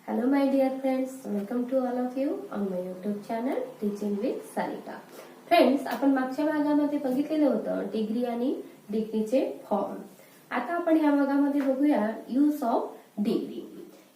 Hello my dear friends, welcome to all of you on my YouTube channel Teaching with Sarita. Friends, आपण मागच्या भागामध्ये बघितलेलं होतं degree आणि डिग्रीचे फॉर्म. आता आपण ह्या भागामध्ये बघूया use of degree.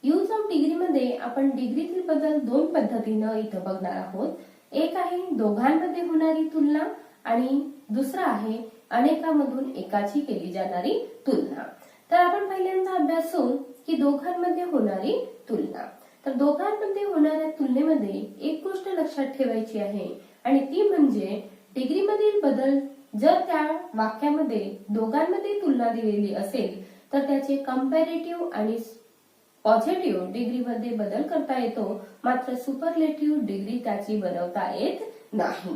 Use of degree मध्ये आपण डिग्रीतील बदल दोन पद्धतीने इथं बघणार आहोत. एक आहे दोघांमध्ये होणारी तुलना आणि दुसरा आहे अनेकामधून एकाची केली जाणारी तुलना. तर आपण पहिल्यांदा अभ्यासू की दोघांमध्ये होणारी तुलना. तर दोघांमध्ये होणाऱ्या तुलनेमध्ये एक गोष्ट लक्षात ठेवायची आहे आणि ती म्हणजे डिग्रीमधील बदल जर त्या वाक्यामध्ये दोघांमध्ये तुलना दिलेली असेल तर त्याचे कंपॅरेटिव्ह आणि पॉझिटिव्ह डिग्रीमध्ये बदल करता येतो, मात्र सुपरलेटिव्ह डिग्री त्याची बनवता येत नाही.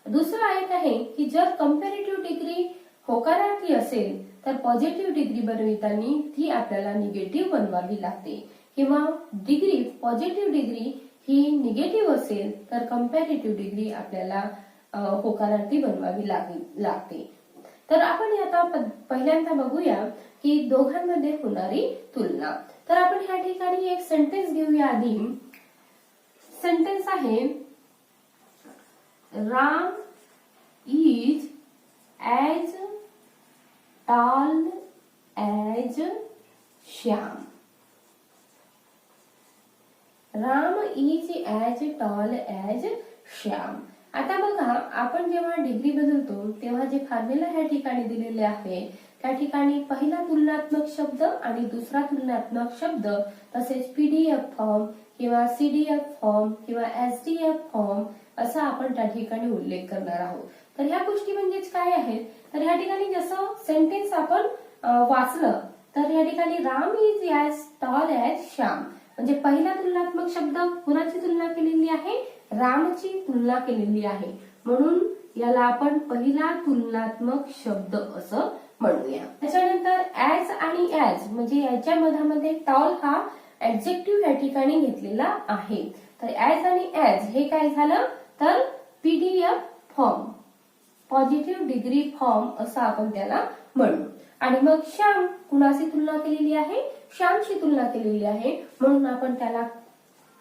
दुसरा एक आहे की जर कंपॅरेटिव्ह डिग्री होकारार्थी असेल तर पॉझिटिव्ह डिग्री बनविताना ती आपल्याला निगेटिव्ह बनवावी लागते, किंवा डिग्री पॉझिटिव्ह डिग्री ही निगेटिव्ह असेल तर कंपॅरेटिव्ह डिग्री आपल्याला होकारार्थी बनवावी लागते. तर आपण आता पहिल्यांदा बघूया की दोघांमध्ये होणारी तुलना. तर आपण ह्या ठिकाणी एक सेंटेन्स घेऊया. आधी सेंटेन्स आहे Ram is as tall as Shyam. Ram is as tall as Shyam. आता बघा, आपण जेव्हा डिग्री बदलतो तेव्हा जे फॉर्म्युला ह्या ठिकाणी दिलेले आहे त्या ठिकाणी पहिला तुलनात्मक शब्द आणि दुसरा तुलनात्मक शब्द, तसेच पीडीएफ फॉर्म किंवा सीडीएफ फॉर्म किंवा एसडीएफ फॉर्म असा आपण त्या ठिकाणी उल्लेख करणार आहोत. तर ह्या गोष्टी म्हणजेच काय आहेत, तर ह्या ठिकाणी जसं सेंटेन्स आपण वाचलं तर ह्या ठिकाणी Ram is as tall as Shyam म्हणजे पहिला तुलनात्मक शब्द कुणाची तुलना केलेली आहे, रामची तुलना केलेली आहे, म्हणून याला आपण पहिला तुलनात्मक शब्द असं म्हणूया. त्याच्यानंतर ॲज आणि ॲज म्हणजे याच्या मधामध्ये टॉल हा ऍडजेक्टिव्ह या ठिकाणी घेतलेला आहे. तर ॲज आणि ॲज हे काय झालं तर PDF form, positive degree form असं आपण त्याला म्हणू. आणि मग श्याम कुणाची तुलना केलेली आहे, श्यामची तुलना केलेली आहे, म्हणून आपण त्याला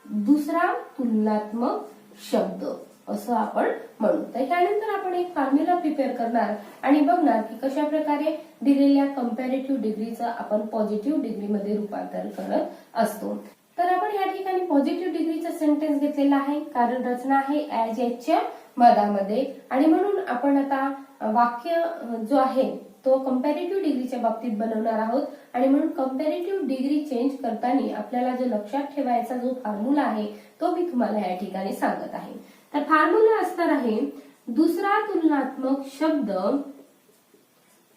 दुसरा तुलनात्मक शब्द असं आपण म्हणू. तर त्यानंतर आपण एक फॉर्म्युला प्रिपेअर करणार आणि बघणार की कशा प्रकारे दिलेल्या कंपॅरेटिव्ह डिग्रीचं आपण पॉझिटिव्ह डिग्रीमध्ये रूपांतर करत असतो. तर आपण या ठिकाणी पॉझिटिव्ह डिग्रीचा सेंटेन्स घेतलेला आहे, कारण रचना आहे ॲज च्या मधामध्ये, आणि म्हणून आपण आता वाक्य जो आहे तो कंपॅरेटिव्ह डिग्रीच्या बाबतीत बनवणार आहोत. आणि म्हणून कंपॅरेटिव्ह डिग्री चेंज करताना आपल्याला जो लक्षात ठेवायचा जो फॉर्म्युला आहे तो मी तुम्हाला या ठिकाणी सांगत आहे. तर फॉर्म्युला असणार आहे दुसरा तुलनात्मक शब्द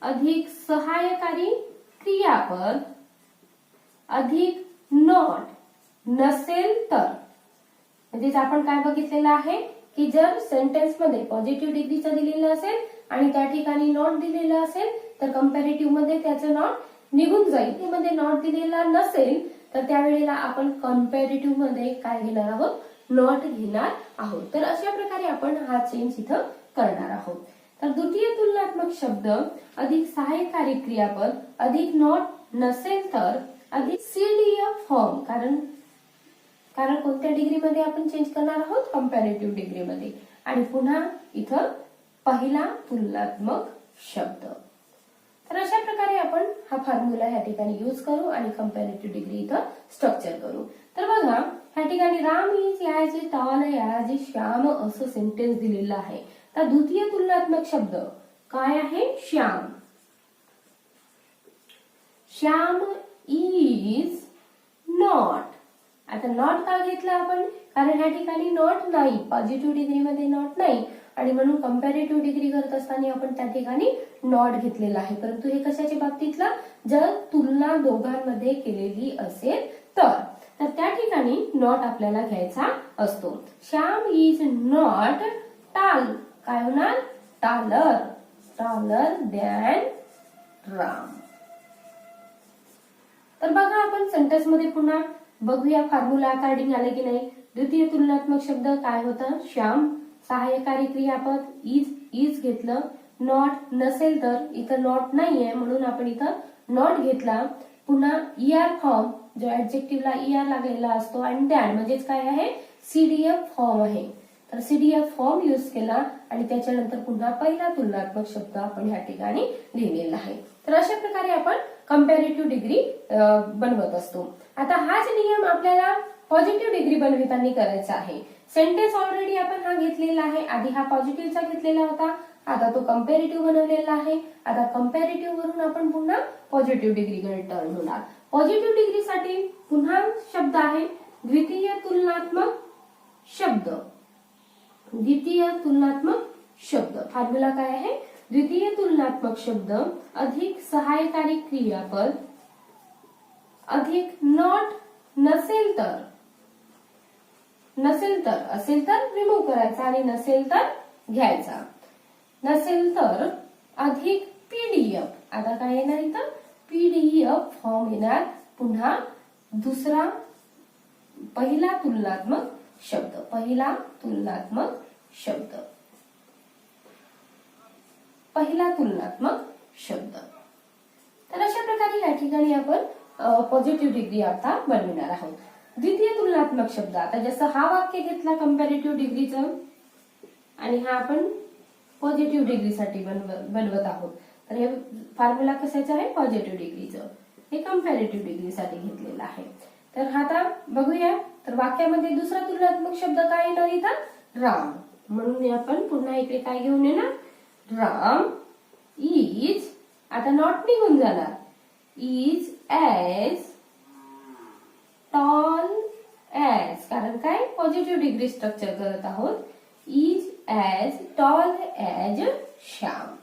अधिक सहाय्यकारी क्रियापद अधिक नॉट नसेल तर. म्हणजे आपण काय बघितलेलं आहे की जर सेंटेन्स मध्ये पॉझिटिव्ह डिग्रीचं दिलेलं असेल आणि त्या ठिकाणी नॉट दिलेलं असेल तर कंपॅरेटिव्ह मध्ये त्याचं नॉट निघून जाईल. मध्ये नॉट दिलेला नसेल तर त्यावेळेला आपण कंपॅरेटिव्ह मध्ये काय घेणार आहोत, नॉट घेणार आहोत. तर अशा प्रकारे आपण हा चेंज इथं करणार आहोत. तर द्वितीय तुलनात्मक शब्द अधिक सहाय्यकारी क्रियापद अधिक नॉट नसेल तर अधिक सीडीएफ फॉर्म, कारण कोणत्या डिग्रीमध्ये आपण चेंज करणार आहोत, कंपॅरेटिव्ह डिग्रीमध्ये. आणि पुन्हा इथं पहिला तुलनात्मक शब्द. तर अशा प्रकारे आपण हा फॉर्म्युला या ठिकाणी यूज करू आणि कंपॅरेटिव्ह डिग्री इथं स्ट्रक्चर करू. तर बघा, ह्या ठिकाणी Ram is as tall as Shyam असं सेंटेन्स दिलेलं आहे. तर द्वितीय तुलनात्मक शब्द काय आहे, श्याम. Shyam is not. आता नॉट का घेतला आपण, कारण ह्या ठिकाणी नॉट नाही, पॉझिटिव्ह डिग्रीमध्ये नॉट नाही, आणि म्हणून कंपॅरेटिव्ह डिग्री करत असताना आपण त्या ठिकाणी नॉट घेतलेला आहे. परंतु हे कशाच्या बाबतीतला, जर तुलना दोघांमध्ये केलेली असेल तर त्या ठिकाणी नॉट आपल्याला घ्यायचा असतो. श्याम इज नॉट टाल, काय होणार, टॉलर दॅन राम. तर बघा, आपण सेंटेन्स मध्ये पुन्हा बघूया फॉर्म्युला अकॉर्डिंग आले की नाही. द्वितीय तुलनात्मक शब्द काय होतं, श्याम. सहाय्यकारी क्रियापद इज घेतलं, नॉट नसेल तर इथं नॉट नाहीये म्हणून आपण इथं नॉट घेतला. पुन्हा ईआर फॉर्म जो ऍडजेक्टिव्हला ER लागलेला असतो, आणि दॅन म्हणजेच काय आहे, CDF फॉर्म आहे. तर CDF फॉर्म यूज केला आणि त्याच्यानंतर पुन्हा पहिला तुलनात्मक शब्द आपण ह्या ठिकाणी लिहिलेला आहे. तर अशा प्रकारे आपण कंपॅरेटिव्ह डिग्री बनवत असतो. आता हाच नियम आपल्याला पॉझिटिव्ह डिग्री बनविताना करायचा आहे. सेंटेन्स ऑलरेडी आपण हा घेतलेला आहे. आधी हा पॉझिटिव्हचा घेतलेला होता, आता तो कंपॅरेटिव्ह बनवलेला आहे. आता कंपॅरेटिव्ह वरून आपण पुन्हा पॉझिटिव्ह डिग्रीकडे टर्न होणार. पॉझिटिव्ह डिग्रीसाठी पुन्हा शब्द आहे द्वितीय तुलनात्मक शब्द. द्वितीय तुलनात्मक शब्द फॉर्म्युला काय आहे, द्वितीय तुलनात्मक शब्द अधिक सहायकारी क्रियापद अधिक नॉट नसेल तर, नसेल तर, असेल तर रिमूव्ह करायचा आणि नसेल तर घ्यायचा, नसेल तर अधिक PDF. आता काय येणार इथं, PDF फॉर्म येणार. पुन्हा दुसरा पहिला तुलनात्मक शब्द, पहिला तुलनात्मक शब्द, पहिला तुलनात्मक शब्द. तर अशा प्रकारे या ठिकाणी आपण पॉझिटिव्ह डिग्री आता बनविणार आहोत. द्वितीय तुलनात्मक शब्द, आता जसं हा वाक्य घेतला कंपॅरेटिव्ह डिग्रीचं आणि हा आपण पॉझिटिव्ह डिग्रीसाठी बनवत आहोत. तर हे फॉर्म्युला कशाचं आहे, पॉझिटिव्ह डिग्रीचं, हे कंपॅरेटिव्ह डिग्रीसाठी घेतलेलं आहे. तर आता बघूया, तर वाक्यामध्ये दुसरा तुलनात्मक शब्द काय येणार इथं, राम. म्हणून आपण पुन्हा इकडे काय घेऊन येणार, राम इज, आता नॉट निघून जाणार, इज ॲज टॉल ॲज, कारण काय पॉझिटिव्ह डिग्री स्ट्रक्चर करत आहोत, is as tall as Shyam.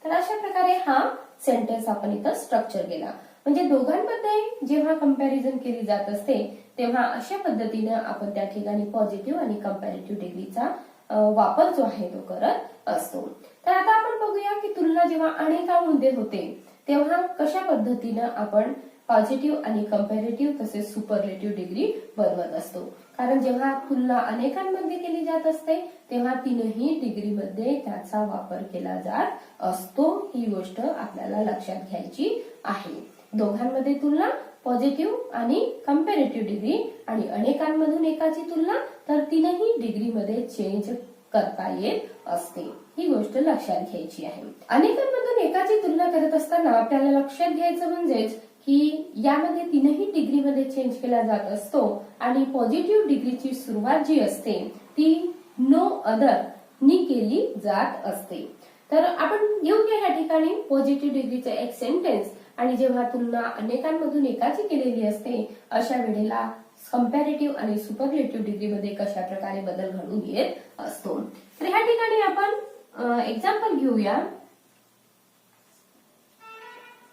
तर अशा प्रकारे हा सेंटेन्स आपण इथं स्ट्रक्चर केला. म्हणजे दोघांमध्ये जेव्हा कंपॅरिझन केली जात असते तेव्हा अशा पद्धतीने आपण त्या ठिकाणी पॉझिटिव्ह आणि कंपॅरेटिव्ह डिग्रीचा वापर जो आहे तो करत असतो. तर आता आपण बघूया की तुलना जेव्हा अनेकांमध्ये होते तेव्हा कशा पद्धतीने आपण पॉझिटिव्ह आणि कंपॅरेटिव्ह तसेच सुपरलेटिव्ह डिग्री बनवत असतो. कारण जेव्हा तुलना अनेकांमध्ये केली जात असते तेव्हा तीनही डिग्रीमध्ये त्याचा वापर केला जात असतो. ही गोष्ट आपल्याला लक्षात घ्यायची आहे. दोघांमध्ये तुलना, पॉझिटिव्ह आणि कंपॅरेटिव्ह डिग्री, आणि अनेकांमधून एकाची तुलना, तर तीनही डिग्रीमध्ये चेंज करता येत असते. ही गोष्ट लक्षात घ्यायची आहे. अनेकांमधून एकाची तुलना करत असताना आपल्याला लक्षात घ्यायचं म्हणजेच की यामध्ये तीनही डिग्रीमध्ये चेंज केला जात असतो आणि पॉझिटिव्ह डिग्रीची सुरुवात जी असते ती नो अदर नी केली जात असते. तर आपण घेऊया या ठिकाणी पॉझिटिव्ह डिग्रीचे एक सेंटेन्स, आणि जेव्हा तुलना अनेकांमधून एकाची केलेली असते अशा वेळेला कंपॅरेटिव्ह आणि सुपरलेटिव्ह डिग्रीमध्ये कशा प्रकारे बदल घडून येत असतो. तर ह्या ठिकाणी आपण एक्झाम्पल घेऊया.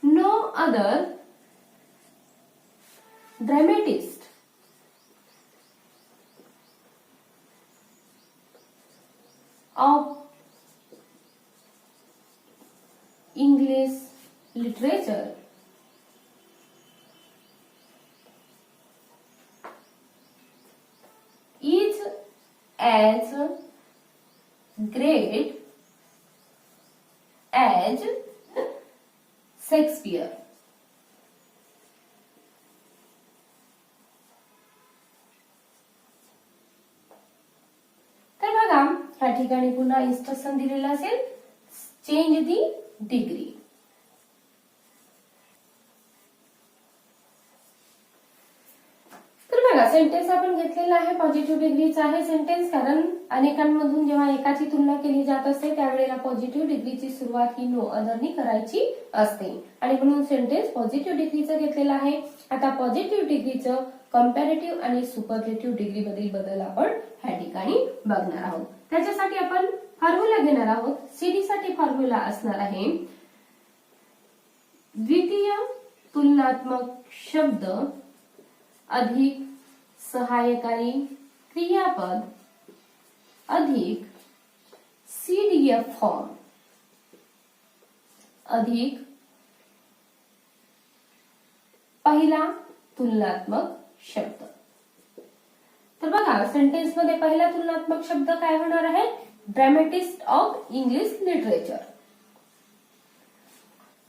No other dramatist of English literature is as great as Shakespeare. तर बघा या ठिकाणी पुन्हा इन्स्ट्रक्शन दिलेलं असेल, चेंज दी डिग्री. सेंटेन्स आपण घेतलेला आहे पॉझिटिव्ह डिग्रीचा आहे सेंटेन्स, कारण अनेकांमधून जेव्हा एकाची तुलना केली जात असते त्यावेळेला पॉझिटिव्ह डिग्रीची सुरुवात ही नो अदरनी करायची असते आणि म्हणून सेंटेन्स पॉझिटिव्ह डिग्रीचं घेतलेलं आहे. आता पॉझिटिव्ह डिग्रीचं कंपॅरेटिव्ह आणि सुपरलेटिव्ह डिग्री मधील बदल आपण ह्या ठिकाणी बघणार आहोत. त्याच्यासाठी आपण फॉर्म्युला घेणार आहोत. सीडी साठी फॉर्म्युला असणार आहे द्वितीय तुलनात्मक शब्द अधिक सहायकारी क्रियापद अधिक CDF फॉर्म अधिक पहिला तुलनात्मक शब्द. तर बघा सेंटेन्स मध्ये पहिला तुलनात्मक शब्द काय होणार आहे, ड्रामेटिस्ट ऑफ इंग्लिश लिटरेचर.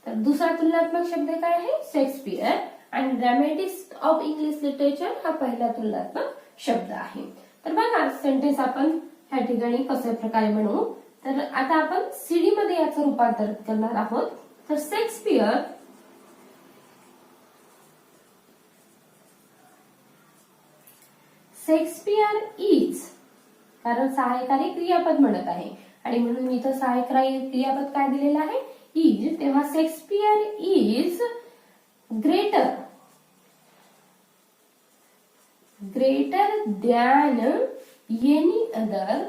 तर दुसरा तुलनात्मक शब्द काय आहे? शेक्सपियर. आणि ड्रामॅटिस्ट ऑफ इंग्लिश लिटरेचर हा पहिला तुलनात्मक शब्द आहे. तर बघा सेंटेन्स आपण ह्या ठिकाणी कशा प्रकारे बनवू. तर आता आपण सीडी मध्ये याचं रूपांतर करणार आहोत. तर शेक्सपियर इज, कारण सहाय्यकारी क्रियापद म्हणत आहे आणि म्हणून मी इथं सहाय्यकारी क्रियापद काय दिलेलं आहे? इज. तेव्हा Shakespeare is greater than any other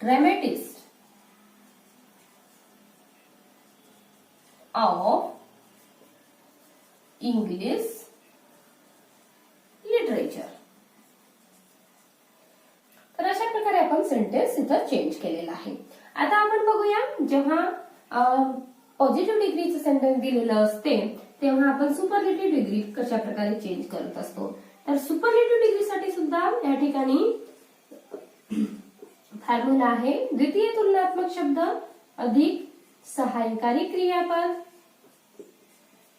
dramatist of English literature. तर अशा प्रकारे आपण सेंटेन्स इथं चेंज केलेला आहे. आता आपण बघूया, जेव्हा पॉझिटिव्ह डिग्रीचं सेंटेन्स दिलेलं असते तेव्हा आपण सुपरलेटिव्ह डिग्री कशा प्रकारे चेंज करत असतो. तर सुपरलेटिव्ह डिग्रीसाठी सुद्धा या ठिकाणी फॉर्म्युला आहे. द्वितीय तुलनात्मक शब्द अधिक सहाय्यकारी क्रियापद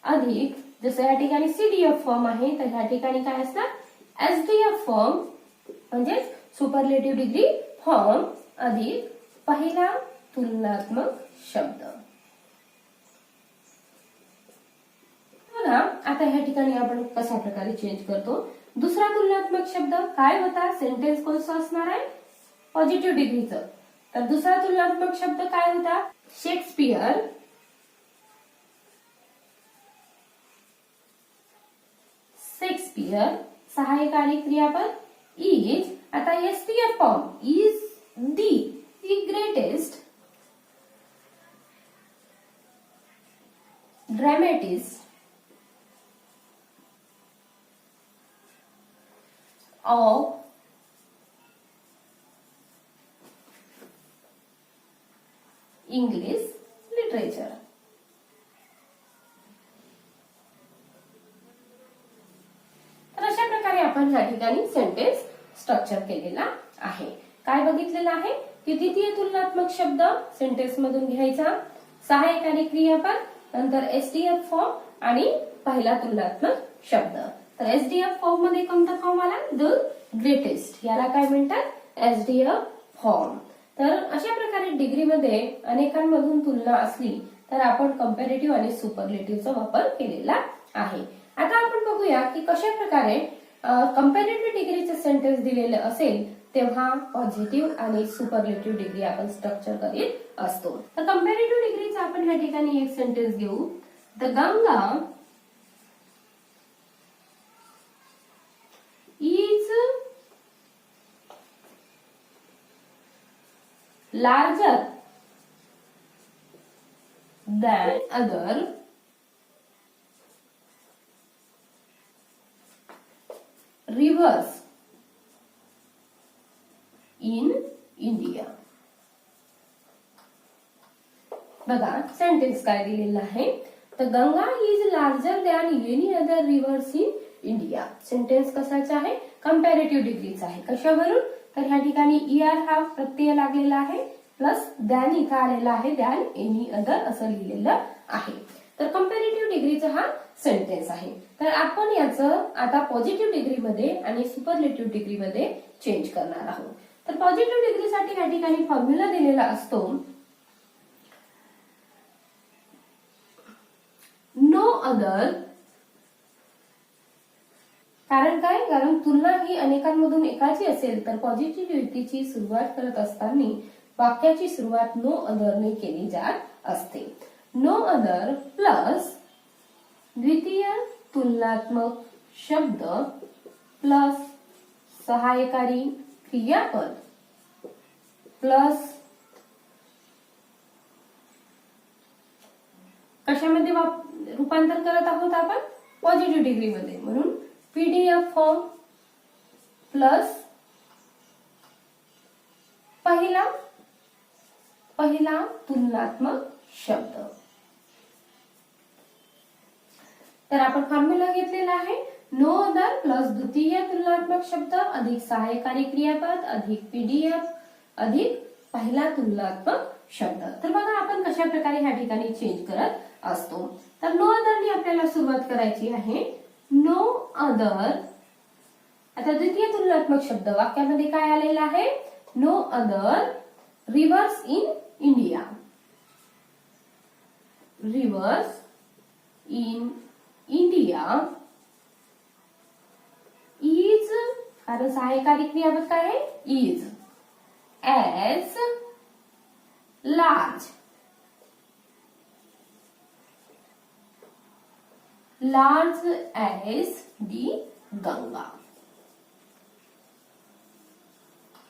अधिक, जसं या ठिकाणी सीडीएफ फॉर्म आहे तर या ठिकाणी काय असणार? एसडीएफ फॉर्म म्हणजे सुपरलेटिव्ह डिग्री फॉर्म अधिक पहिला तुलनात्मक शब्द. बघा आता ह्या ठिकाणी आपण कशा प्रकारे चेंज करतो. दुसरा तुलनात्मक शब्द काय होता? सेंटेन्स कोणतं असणार आहे? पॉझिटिव्ह डिग्रीचं. तर दुसरा तुलनात्मक शब्द काय होता? शेक्सपियर सहाय्यकारी क्रियापद इज. आता STF form is the greatest dramatist of English literature. तर अशा प्रकारे आपण या ठिकाणी सेंटेन्स स्ट्रक्चर केलेला आहे. काय बघितलेलं आहे की द्वितीय तुलनात्मक शब्द सेंटेन्स मधून घ्यायचा, सहाय्यकारी क्रियापद, नंतर एसडीएफ फॉर्म आणि पहिला तुलनात्मक शब्द. तर एसडीएफ फॉर्म मध्ये कोणता फॉर्म आला? The greatest. याला काय म्हणतात? SDF form. तर अशा प्रकारे डिग्रीमध्ये अनेकांमधून तुलना असली तर आपण कंपॅरेटिव्ह आणि सुपरलेटिव्हचा वापर केलेला आहे. आता आपण बघूया की कशा प्रकारे कंपॅरेटिव्ह डिग्रीचे सेंटेन्स दिलेले असेल तेव्हा पॉझिटिव्ह आणि सुपरलेटिव्ह डिग्री आपण स्ट्रक्चर करीत असतो. तर कंपॅरेटिव्ह डिग्रीचा आपण या ठिकाणी एक सेंटेन्स घेऊ. The Ganga is larger than other rivers in India. बघा सेंटेन्स काय दिलेलं आहे. तर Ganga is larger than any other rivers in India. Sentence कशाचा आहे? कंपॅरेटिव्ह डिग्रीचा आहे. कशावरून? तर ह्या ठिकाणी ईआर हा प्रत्यय लागलेला आहे प्लस दॅन इथं आलेला आहे, दॅन एनी अदर असं लिहिलेलं आहे. तर कंपॅरेटिव्ह डिग्रीचा हा सेंटेन्स आहे. तर आपण याचं आता पॉझिटिव्ह डिग्रीमध्ये आणि सुपरलेटिव्ह डिग्रीमध्ये चेंज करणार आहोत. तर पॉझिटिव्ह डिग्रीसाठी या ठिकाणी फॉर्म्युला दिलेला असतो नो अदर. कारण काय? कारण तुलना ही अनेकांमधून एकाची असेल तर पॉझिटिव्हिटीची सुरुवात करत असताना वाक्याची सुरुवात नो अदरने केली जात असते. नो अदर प्लस द्वितीय तुलनात्मक शब्द प्लस सहाय्यकारी क्रियापद प्लस कशामध्ये रूपांतर करत आहोत आपण? पॉझिटिव्ह डिग्रीमध्ये. म्हणून पीडीएफ फॉर्म प्लस पहिला तुलनात्मक शब्द. तर आपण फॉर्म्युला घेतलेला आहे नो अदर प्लस द्वितीय तुलनात्मक शब्द अधिक सहाय्यकारी क्रियापद अधिक पीडीएफ अधिक पहिला तुलनात्मक शब्द. तर बघा आपण कशा प्रकारे ह्या ठिकाणी चेंज करत असतो. तर नो अदरनी आपल्याला सुरुवात करायची आहे. No other. आता द्वितीय तुलनात्मक शब्द वाक्यामध्ये काय आलेला आहे? No other rivers in India. Rivers in India is, कारण सहाय्यकारी क्रियापद काय आहे? Is. As large. Large as the Ganga.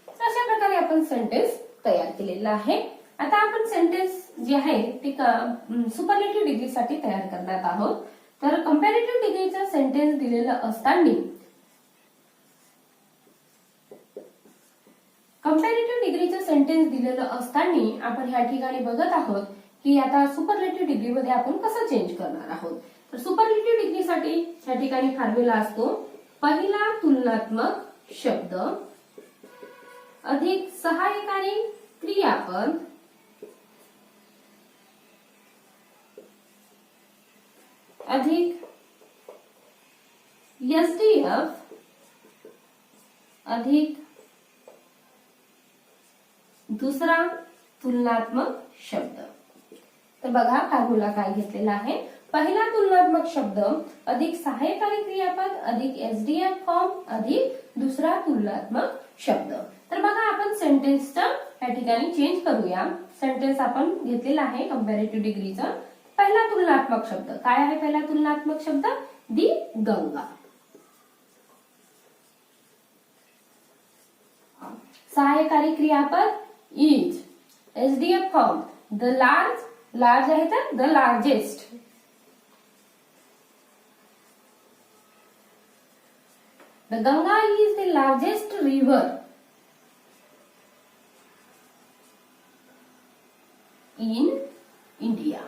अशा प्रकारे आपण सेंटेन्स तयार केलेला आहे. आता आपण सेंटेन्स जे आहे ते सुपरलेटिव्ह डिग्री साठी तयार करणार आहोत. तर कंपॅरेटिव्ह डिग्रीचं सेंटेन्स दिलेलं असताना कंपॅरेटिव्ह डिग्रीचं सेंटेन्स दिलेलं असताना आपण ह्या ठिकाणी बघत आहोत की आता सुपरलेटिव्ह डिग्री मध्ये आपण कसं चेंज करणार आहोत. तर सुपरलेटिव्ह डिग्रीसाठी ह्या ठिकाणी फॉर्म्युला असतो पहिला तुलनात्मक शब्द अधिक सहाय्यकारी क्रियापद अधिक एसडीएफ अधिक दुसरा तुलनात्मक शब्द. तर बघा फॉर्म्युला काय घेतलेला आहे. पहिला तुलनात्मक शब्द अधिक सहाय्यकारी क्रियापद अधिक एसडीएफ फॉर्म अधिक दुसरा तुलनात्मक शब्द. तर बघा आपण सेंटेन्सचं या ठिकाणी चेंज करूया. सेंटेन्स आपण घेतलेला आहे कंपॅरेटिव्ह डिग्रीचा. पहिला तुलनात्मक शब्द काय आहे? पहिला तुलनात्मक शब्द दी गंगा. सहाय्यकारी क्रियापद is. SDF form the large. Large आहे तर the largest. The Ganga is the largest river in India.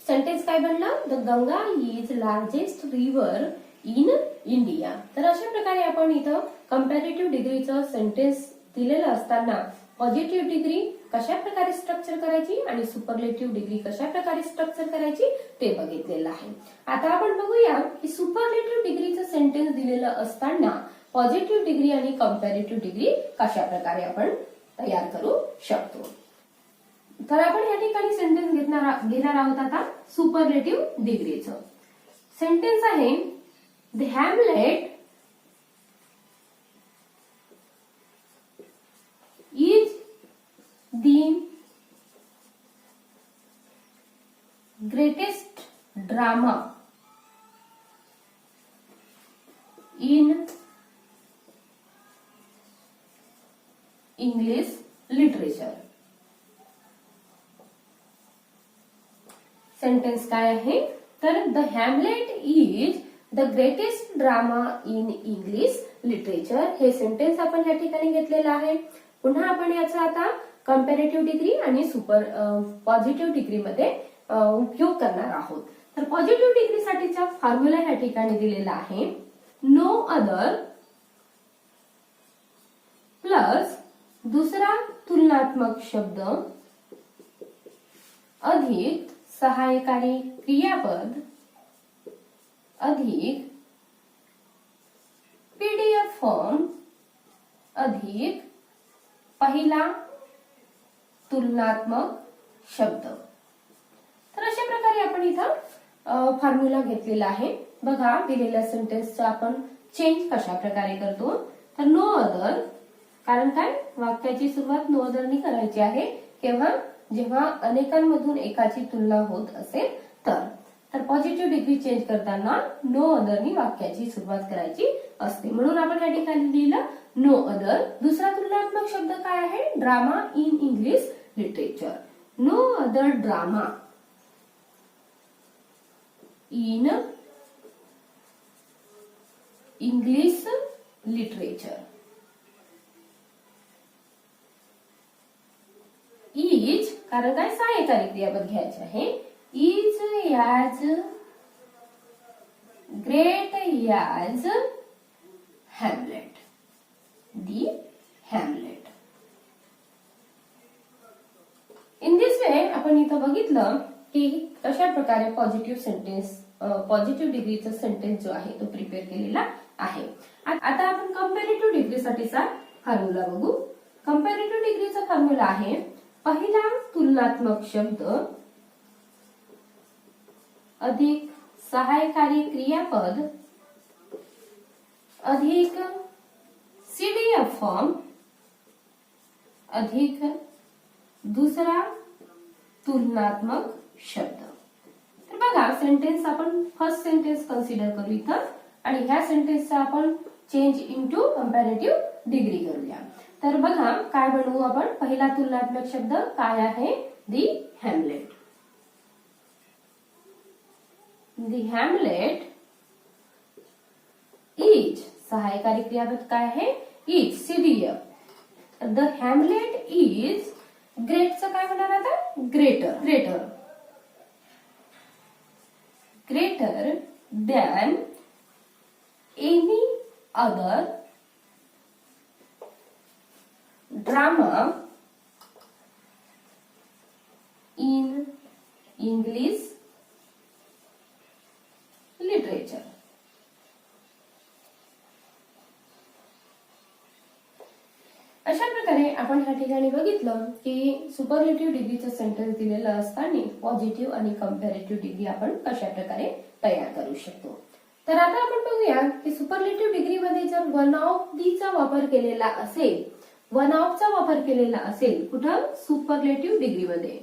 Sentence काय बनलं? The Ganga is largest river in India. तर अशा प्रकारे आपण इथं कंपॅरेटिव्ह डिग्रीचं सेंटेन्स दिलेलं असताना पॉझिटिव्ह डिग्री कशा प्रकारे स्ट्रक्चर करायची आणि सुपरलेटिव्ह डिग्री कशा प्रकारे स्ट्रक्चर करायची ते बघितलेलं आहे. आता आपण बघूया की सुपरलेटिव्ह डिग्रीचं सेंटेन्स दिलेलं असताना पॉझिटिव्ह डिग्री आणि कंपॅरेटिव्ह डिग्री कशा प्रकारे आपण तयार करू शकतो. तर आपण या ठिकाणी सेंटेन्स घेणार आहोत आता सुपरलेटिव्ह डिग्रीचं. सेंटेन्स आहे the Hamlet is the greatest drama in English literature. Sentence काय आहे? तर the Hamlet is the greatest drama in English literature. हे सेंटेन्स आपण या ठिकाणी घेतलेलं आहे. पुन्हा आपण याचा आता कंपॅरेटिव्ह डिग्री आणि पॉझिटिव्ह डिग्री मध्ये उपयोग करणार आहोत. तर पॉझिटिव्ह डिग्री साठीचा फॉर्म्युला या ठिकाणी दिलेला आहे. नो अदर प्लस दुसरा तुलनात्मक शब्द अधिक सहाय्यकारी क्रियापद अधिक पीडीएफ फॉर्म अधिक पहिला तुलनात्मक शब्द. तर अशा प्रकारे आपण इथं फॉर्म्युला घेतलेला आहे. बघा दिलेल्या सेंटेन्सचं आपण चेंज कशा प्रकारे करतो. तर नो अदर, कारण काय वाक्याची सुरुवात नो अदरनी करायची आहे केव्हा? जेव्हा अनेकांमधून एकाची तुलना होत असेल तर पॉझिटिव्ह डिग्री चेंज करताना नो अदरनी वाक्याची सुरुवात करायची असते. म्हणून आपण या ठिकाणी लिहिलं नो अदर. दुसरा तुलनात्मक शब्द काय आहे? Drama in English literature. No other drama in English literature. Is, कारण काय सहाय्यकारी क्रियापद घ्यायचे आहे. इज याज ग्रेट याज Hamlet. The Hamlet. In this way आपण इथं बघितलं की कशा प्रकारे पॉझिटिव्ह डिग्रीचा सेंटेन्स जो आहे तो प्रिपेअर केलेला आहे. आता आपण कंपॅरेटिव्ह डिग्रीसाठीचा फॉर्म्युला बघू. कंपॅरेटिव्ह डिग्रीचा फॉर्म्युला आहे पहिला तुलनात्मक शब्द अधिक सहायकारी क्रियापद अधिक सीडीएफ फॉर्म अधिक दुसरा तुलनात्मक शब्द. तर बघा सेंटेन्स आपण फर्स्ट सेंटेन्स कन्सिडर करू इथं आणि ह्या सेंटेन्सचा आपण चेंज इनटू कंपॅरेटिव्ह डिग्री करूया. तर बघा काय बनवू आपण. पहिला तुलनात्मक शब्द काय आहे. The Hamlet. The Hamlet is सहायकारी क्रियापद काय आहे. Is CDF. The Hamlet is ग्रेटचं काय होणार आता. Greater. Greater greater than any other drama in English literature. अशा प्रकारे आपण ह्या ठिकाणी बघितलं की सुपरलेटिव्ह डिग्रीचं सेंटेन्स दिलेलं असताना पॉझिटिव्ह आणि कंपॅरेटिव्ह डिग्री आपण कशा प्रकारे तयार करू शकतो. तर आता आपण बघूया की सुपरलेटिव्ह डिग्रीमध्ये जर वन ऑफ चा वापर केलेला असेल, वन ऑफचा वापर केलेला असेल कुठं. सुपरलेटिव्ह डिग्रीमध्ये.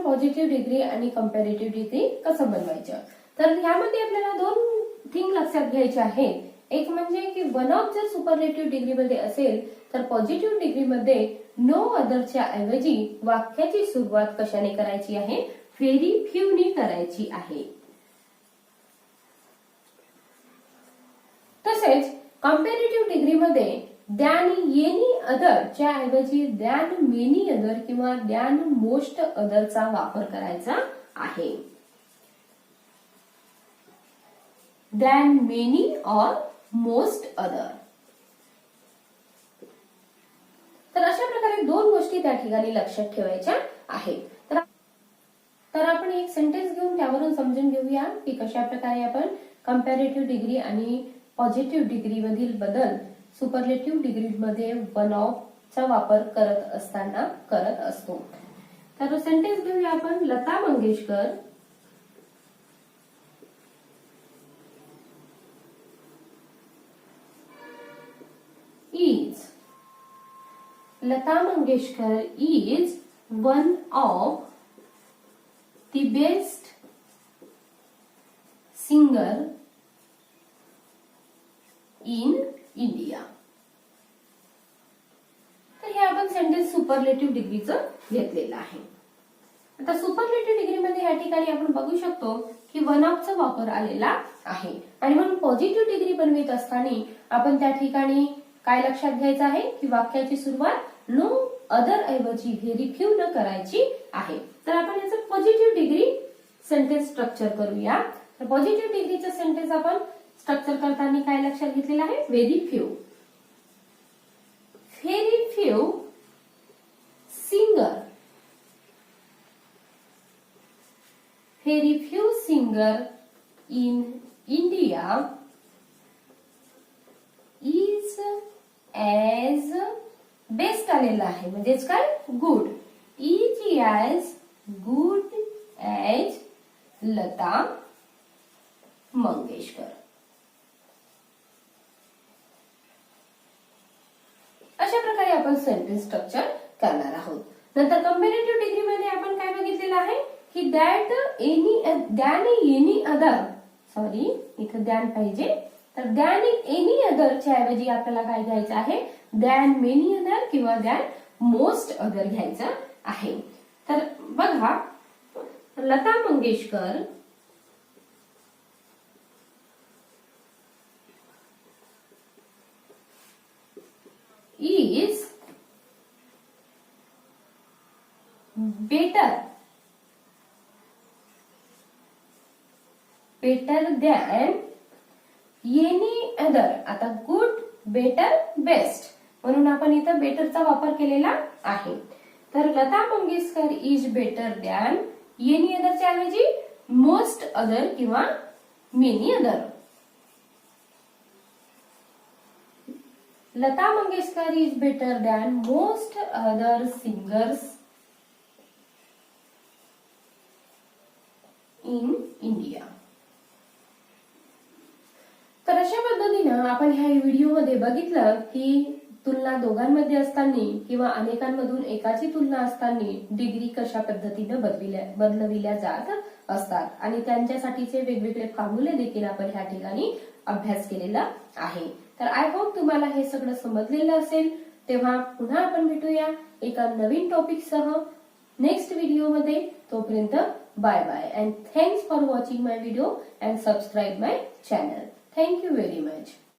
पॉझिटिव्ह डिग्री आणि कंपॅरेटिव्ह डिग्री कसं बनवायचं. तर ह्यामध्ये आपल्याला दोन थिंग लक्षात घ्यायचे आहेत. एक म्हणजे की वन ऑफ जर सुपरलेटिव्ह डिग्रीमध्ये असेल तर पॉझिटिव्ह डिग्रीमध्ये नो अदरच्या ऐवजी वाक्याची सुरुवात कशाने करायची आहे. व्हेरी फ्यूनी करायची आहे. तसेच कंपॅरेटिव्ह डिग्रीमध्ये दॅन एनी अदर च्या ऐवजी दॅन मेनी अदर किंवा दॅन मोस्ट अदरचा वापर करायचा आहे. दॅन मेनी और मोस्ट अदर. तर अशा प्रकारे दोन गोष्टी त्या ठिकाणी लक्षात ठेवायच्या आहेत. तर आपण एक सेंटेन्स घेऊन त्यावरून समजून घेऊया की कशा प्रकारे आपण कंपॅरेटिव्ह डिग्री आणि पॉझिटिव्ह डिग्री मधील बदल सुपरलेटिव्ह डिग्रीमध्ये वन ऑफ चा वापर करत असताना करत असतो. तर सेंटेन्स घेऊया आपण. Lata Mangeshkar is. Lata Mangeshkar is one of the best singer in India. तर हे आपण सेंटेन्स सुपरलेटिव्ह डिग्रीचं घेतलेलं आहे. आता सुपरलेटिव्ह डिग्रीमध्ये या ठिकाणी आपण बघू शकतो की वन ऑफ चा वापर आलेला आहे आणि म्हणून पॉझिटिव्ह डिग्री बनवित असताना आपण त्या ठिकाणी काय लक्षात घ्यायचं आहे की वाक्याची सुरुवात नो अदर ऐवजी व्हेरी फ्यू न करायची आहे. तर आपण याचं पॉझिटिव्ह डिग्री सेंटेन्स स्ट्रक्चर करूया. तर पॉझिटिव्ह डिग्रीचं सेंटेन्स आपण स्ट्रक्चर करताना काय लक्षात घेतलेलं आहे. Very few. Very few singer. Very few singer in India is as best आलेला आहे म्हणजेच काय good. Is as good as Lata Mangeshkar. अशा प्रकारे आपण सेंटेन्स स्ट्रक्चर करणार आहोत. नंतर कंपॅरेटिव्ह डिग्री मध्ये आपण काय बघितलेलं आहे की दॅन एनी अदर. सॉरी इथं दॅन पाहिजे. तर दॅन एनी अदरच्या ऐवजी आपल्याला काय घ्यायचं आहे. दॅन मेनी अदर किंवा दॅन मोस्ट अदर घ्यायचं आहे. तर बघा Lata Mangeshkar is better better than any other. आता गुड, बेटर, बेस्ट म्हणून आपण इथं बेटरचा वापर केलेला आहे. तर Lata Mangeshkar is better than any अदरच्या ऐवजी मोस्ट अदर किंवा many other. Lata Mangeshkar is better than most other singers in India. तर अशा पद्धतीनं आपण ह्या व्हिडिओमध्ये बघितलं की तुलना दोघांमध्ये असताना किंवा अनेकांमधून एकाची तुलना असताना डिग्री कशा पद्धतीनं बदलविल्या जात असतात आणि त्यांच्यासाठीचे वेगवेगळे फॉर्म्युले देखील आपण ह्या ठिकाणी अभ्यास केलेला आहे. तर आय होप तुम्हाला हे सगळं समजलेलं असेल. तेव्हा पुन्हा आपण भेटूया एका नवीन टॉपिक सह नेक्स्ट व्हिडिओमध्ये. तोपर्यंत bye bye and thanks for watching my video and subscribe my channel. Thank you very much.